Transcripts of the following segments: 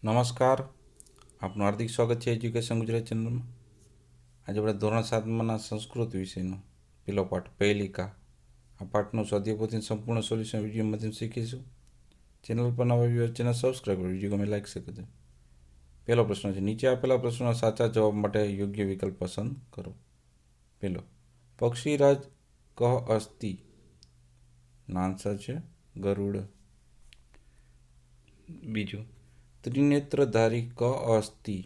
નમસ્કાર, આપનું હાર્દિક સ્વાગત છે એજ્યુકેશન ગુજરાત ચેનલમાં. આજે આપણે ધોરણ 7માના સંસ્કૃત વિષયનો પેલો પાઠ પહેલિકા. આ પાઠનું સ્વાધ્યાયપોથીનું સંપૂર્ણ સોલ્યુશન વિડીયો માધ્યમ શીખીશું. ચેનલ પર નવા વ્યૂઅર ચેનલ સબસ્ક્રાઈબ કરો, વિડીયો ગમે લાઈક શકો છો. પહેલો પ્રશ્ન છે, નીચે આપેલા પ્રશ્નોના સાચા જવાબ માટે યોગ્ય વિકલ્પ પસંદ કરો. પહેલો, પક્ષીરાજ કહ અસ્તિ? આન્સર છે ગરુડ. બીજું, ત્રિનેત્રધારી ક અસ્તિ?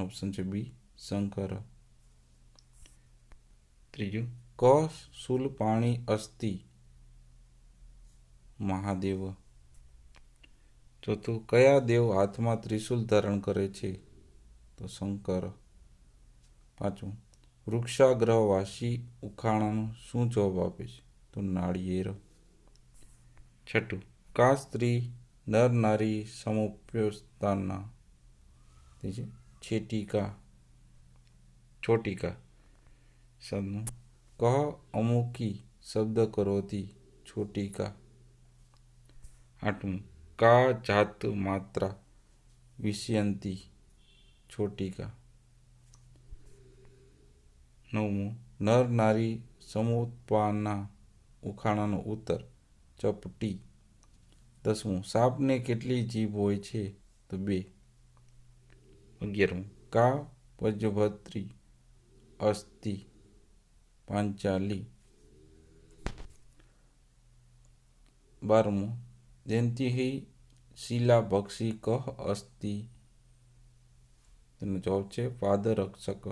ઓપ્શન છે બી, શંકર. ત્રીજું, ક શૂલપાણી અસ્તિ? મહાદેવ. ચોથું, કયા દેવ હાથમાં ત્રિશૂલ ધારણ કરે છે? તો શંકર. પાંચમું, વૃક્ષાગ્રહવાસી ઉખાણાનો શું જવાબ આપે છે? તો નાળિયેર. છઠ્ઠું, કા સ્ત્રી નર નારી સમોપ્યોસ્તાના? છેટિકા. છોટિકા. સાતમું, કહ અમુકી શબ્દ કરોતી? છોટિકા. આઠમું, કા જાત માત્રા વિષ્યંતી? છોટિકા. નવમું, નર નારી સમોત્પાના ઉખાણાનો ઉત્તર ચપટી. 10મું, સાપને કેટલી જીભ હોય છે? તો 2. 11મું, કા પજભત્રી અસ્તિ? પાંચાલી. 12મું, જયંતી શિલા ભક્ષી કહ અસ્તિ? તેનો જવાબ છે પાદરક્ષક.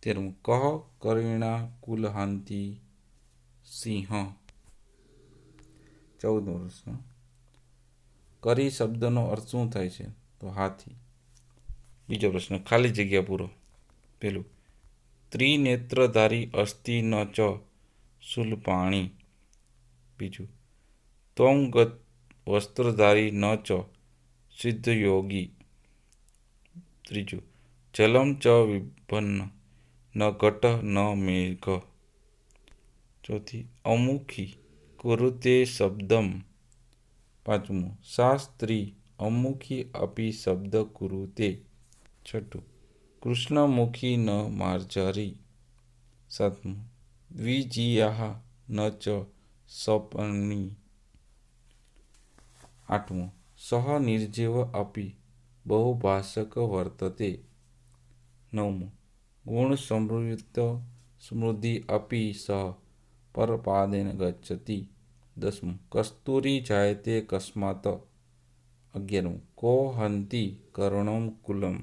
13મું, કહ કરિણા કુલહાંતિ સિંહ? 14મો પ્રશ્ન, કરી શબ્દનો અર્થ શું થાય છે? તો હાથી. બીજો પ્રશ્ન, ખાલી જગ્યા પૂરો. પેલું, ત્રિનેત્રધારી અસ્તિ ન ચ શૂલપાણી? બીજું, ત્વં ગત વસ્ત્રધારી ન ચ સિદ્ધયોગી? ત્રીજું, જલમ ચ વિભન્ન ન ઘટ ન મેઘ? ચોથી, અમુખી કુરુતે શબ્દમ? પાંચમું, સા સ્ત્રી અમુખી અપી શબ્દ કુરુતે? છઠ્ઠું, કૃષ્ણમુખી ન માર્જરી? સાતમું, દ્વિજીયા ન ચ સપર્ણી? આઠમું, સહ નિર્જીવ અપી બહુભાષક વર્તતે? નવમું, ગુણ સમૃદ્ધ સમૃદ્ધિ અપી સહ પરપાદેન ગચ્છતિ? 10મું, કસ્તુરી જાયતે કસ્માત? 11મું, કો હંતિ કર્ણમ કુલમ?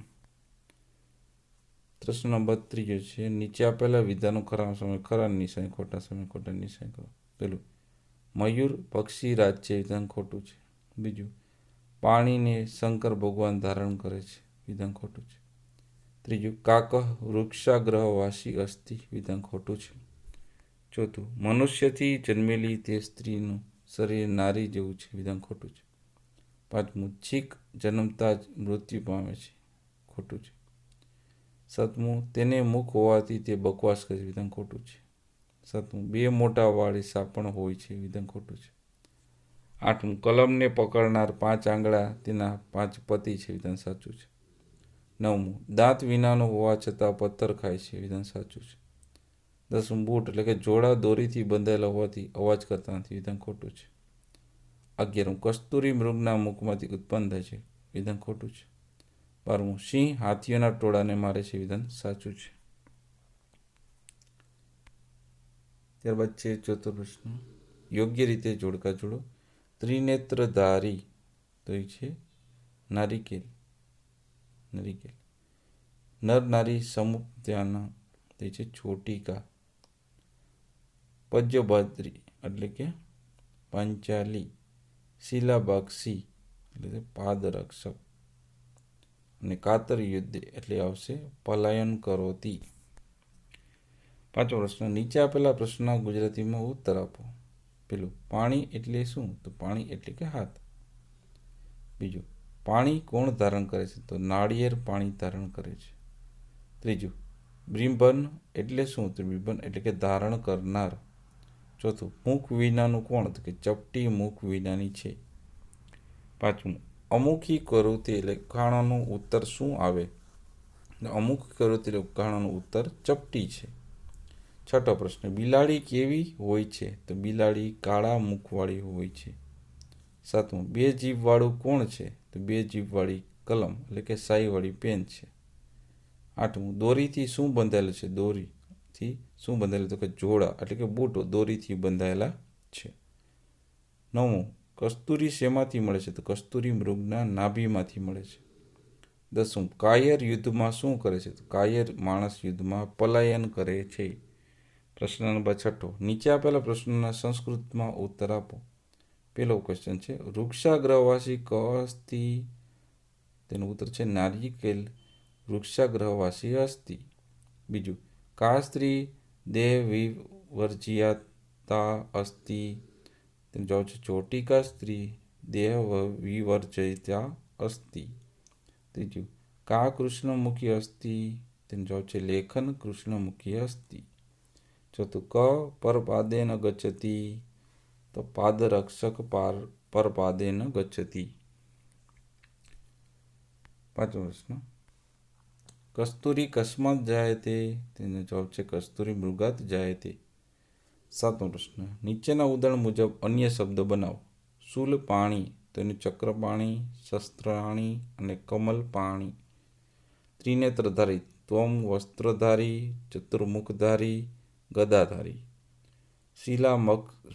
પ્રશ્ન નંબર 3 છે, નીચે આપેલા વિધાનો ખરા સમય ખરા નિશાની, ખોટા સમય ખોટા નિશાની કરો. પેલું, મયુર પક્ષી રાજ છે, વિધાન ખોટું છે. બીજું, પાણીને શંકર ભગવાન ધારણ કરે છે, વિધાન ખોટું છે. ત્રીજું, કાક વૃક્ષાગ્રહવાસી અસ્તિ? વિધાન ખોટું છે. ચોથું, મનુષ્યથી જન્મેલી તે સ્ત્રીનું શરીર નારી જેવું છે, વિધાન ખોટું છે. પાંચમું, છીક જન્મતા જ મૃત્યુ પામે છે, ખોટું છે. સાતમું, તેને મુખ હોવાથી તે બકવાસ કરે છે, વિધાન ખોટું છે. સાતમું, 2 મોટા વાળી સાપણ હોય છે, વિધાન ખોટું છે. આઠમું, કલમને પકડનાર 5 આંગળા તેના 5 પતિ છે, વિધાન સાચું છે. નવમું, દાંત વિનાનો હોવા છતાં પથ્થર ખાય છે, વિધાન સાચું છે. 10મું, બૂટ એટલે કે જોડા દોરીથી બંધાયેલા હોવાથી અવાજ કરતા નથી, વિધાન ખોટું છે. 11મું, કસ્તુરી મૃગના મુખમાંથી ઉત્પન્ન થાય છે, વિધાન ખોટું છે. 12મું, સિંહ હાથીઓના ટોળાને મારે છે, વિધાન સાચું છે. ત્યારબાદ છે ચોથો પ્રશ્ન, યોગ્ય રીતે જોડકા જોડો. ત્રિનેત્રધારી તો એ છે નારિકેલ. નર નારી સમુપ્ત્યાના તે છે છોટિકા. પજ્યભદ્રી એટલે કે પાંચાલી. શિલાબાક્ષી એટલે પાદરક્ષક. અને કાતર યુદ્ધ એટલે આવશે પલાયન કરોતી. પાંચમો પ્રશ્ન, નીચે આપેલા પ્રશ્નના ગુજરાતીમાં ઉત્તર આપો. પેલું, પાણી એટલે શું? તો પાણી એટલે કે હાથ. બીજું, પાણી કોણ ધારણ કરે છે? તો નાળિયેર પાણી ધારણ કરે છે. ત્રીજું, બિંબન એટલે શું? તો બિંબન એટલે કે ધારણ કરનાર. ચોથું, મુખ વિનાનું કોણ? તો કે ચપટી મુખ વિનાની છે. પાંચમું, અમુખી કરોતી એટલે ઉખાણાનો ઉત્તર શું આવે? અમુક કરોતી એટલે ઉખાણાનો ઉત્તર ચપટી છે. છઠ્ઠો પ્રશ્ન, બિલાડી કેવી હોય છે? તો બિલાડી કાળા મુખવાળી હોય છે. સાતમું, બે જીભવાળું કોણ છે? તો બે જીભવાળી કલમ એટલે કે શાહીવાળી પેન છે. આઠમું, દોરીથી શું બંધાયેલું છે? દોરીથી શું બંધાયેલું? તો કે જોડા એટલે કે બૂટો દોરીથી બંધાયેલા છે. નવમું, કસ્તુરી શેમાંથી મળે છે? તો કસ્તુરી મૃગના નાભીમાંથી મળે છે. દસમું, કાયર યુદ્ધમાં શું કરે છે? તો કાયર માણસ યુદ્ધમાં પલાયન કરે છે. પ્રશ્ન નંબર 6, નીચે આપેલા પ્રશ્નોના સંસ્કૃતમાં ઉત્તર આપો. પહેલો ક્વેશ્ચન છે, વૃક્ષાગ્રહવાસી ક અસ્તિ? તેનો ઉત્તર છે નારિકેલ વૃક્ષાગ્રહવાસી અસ્તિ. બીજું, કા સ્ત્રી દેહ વિવર્જિતા અસ્તિ? તેનો જવાબ છે ચોટિકા સ્ત્રી દેહ વિવર્જિતા અસ્તિ. ત્રીજું, કા કૃષ્ણમુખી અસ્તિ? તેનો જવાબ છે લેખન કૃષ્ણમુખી અસ્તિ. ચોથું, ક પરપાદેન ગચ્છતિ? તો પાદરક્ષક પરપાદેન ગચ્છતિ. પાંચમો પ્રશ્ન, કસ્તુરી કસ્માત જાયતે? તેનો જવાબ છે કસ્તુરી મૃગાત જાયતે. સાતમો પ્રશ્ન, નીચેના ઉદાહરણ મુજબ અન્ય શબ્દ બનાવો. શૂલ પાણી, તેનું ચક્રપાણી, શસ્ત્રાણી અને કમલ પાણી. ત્રિનેત્રધારી, ત્વમ વસ્ત્રધારી, ચતુર્મુખધારી, ગદાધારી. શિલા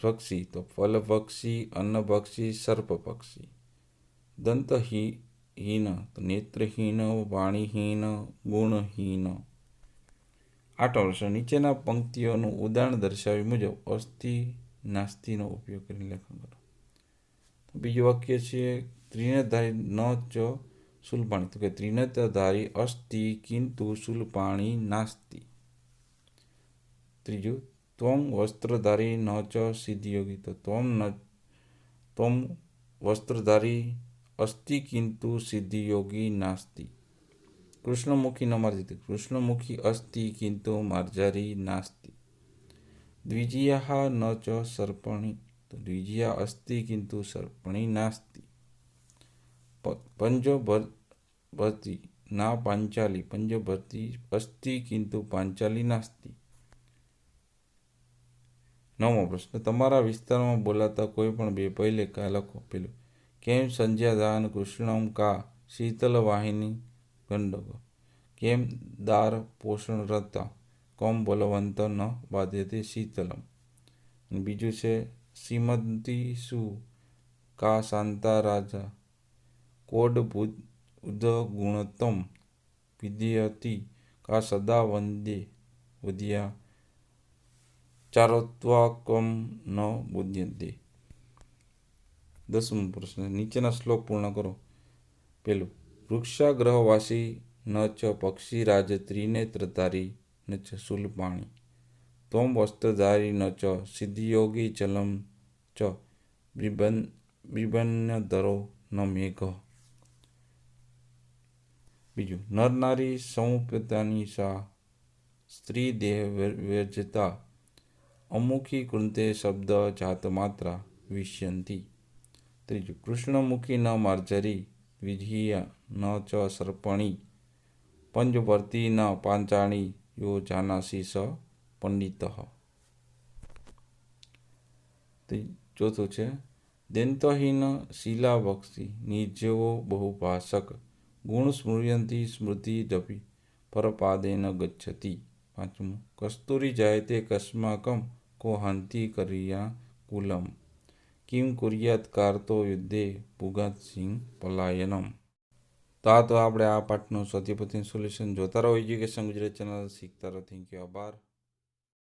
ભક્ષી, તો ફલભક્ષી, અન્નભક્ષી, સર્પભક્ષી. દંતહીન, તો નેત્રહીન, વાણીહીન, ગુણહીન. આઠમો પ્રશ્ન, નીચેના પંક્તિઓનું ઉદાહરણ દર્શાવી મુજબ અસ્તિ નાસ્તિનો ઉપયોગ કરીને લેખન કરો. બીજું વાક્ય છે, ત્રિનેત્રધારી ન ચ શૂલપાણી, તો કે ત્રિનેત્રધારી અસ્તિ કિંતુ શૂલપાણી નાસ્તિ. ત્રીજું, ત્વમ વસ્ત્રધારી ન ચ સિદ્ધયોગી, તો ત્વમ વસ્ત્રધારી અસ્તિ કિંતુ સિદ્ધયોગી નાસ્તિ. કૃષ્ણમુખી ન માર્જરી, કૃષ્ણમુખી અસ્તિ કિંતુ માર્જારી નાસ્તિ. દ્વિજીયા ન ચ સર્પણી, તો દ્વિજીયા અસ્તિ કિંતુ સર્પણી નાસ્તિ. પંચભર્તી ના પાંચાલી, પંચભર્તી અસ્તિ કિંતુ પાંચાલી નાસ્તિ. નવમો પ્રશ્ન, તમારા વિસ્તારમાં બોલાતા કોઈ પણ બે પૈલેકા લખો. પેલું, કેમ સંધ્યાદાન કૃષ્ણમ કા શીતલવાહિની ગંડક? કેમ દાર પોષણરતા કમ બલવંત ન બાધ્યતે શીતલમ? અને બીજું છે, શ્રીમંતી શું કા શાંતા રાજા કોડ બુદ્ધ ગુણતમ વિદ્યતી કા સદા વંદે વદ્યા ચારોત્વાકમ ન બુદ્ધ્યંતે. દસમો પ્રશ્ન, નીચેના શ્લોક પૂર્ણ કરો. પેલું, વૃક્ષાગ્રહવાસી ન ચ પક્ષીરાજ ત્રિનેત્રધારી ન ચ શૂલપાણી, ત્વમ વસ્ત્રધારી ન ચ સિદ્ધયોગી ચલમ ચ બિભન્નધરો ન મેઘ. બીજું, નર નારી સમુપતાની સા સ્ત્રી દેહ વર્જતા અમુખી કૃંતે શબ્દ જાત માત્રા વિષ્યંતી. ત્રીજું, કૃષ્ણમુખી ન માર્જરી, દ્વિજીયા ન ચ સર્પણી, પંચભર્તી ન પાંચાળી, યો જાનાસી સ પંડિત. ચોથું છે, દંતહીન શિલાભક્ષી, નિર્જીવો બહુભાષક, ગુણ સ્મૃયંતી સ્મૃતિરપી પરપાદેન ગચ્છતિ. પાંચમું, કસ્તુરી જાયતે કસ્માકમ કો હંતિ કર્યા કુલમ, કિમ કુર્યાત કાર્તો યુદ્ધે ભૂગત સિંહ પલાયનમ. તો આપણે આ પાઠનું સ્વાધ્યાય પોથીનું સોલ્યુશન જોતા રહો. એજ્યુકેશન ગુજરાતી ચેનલ શીખતા રહો. થેન્ક યુ, આભાર.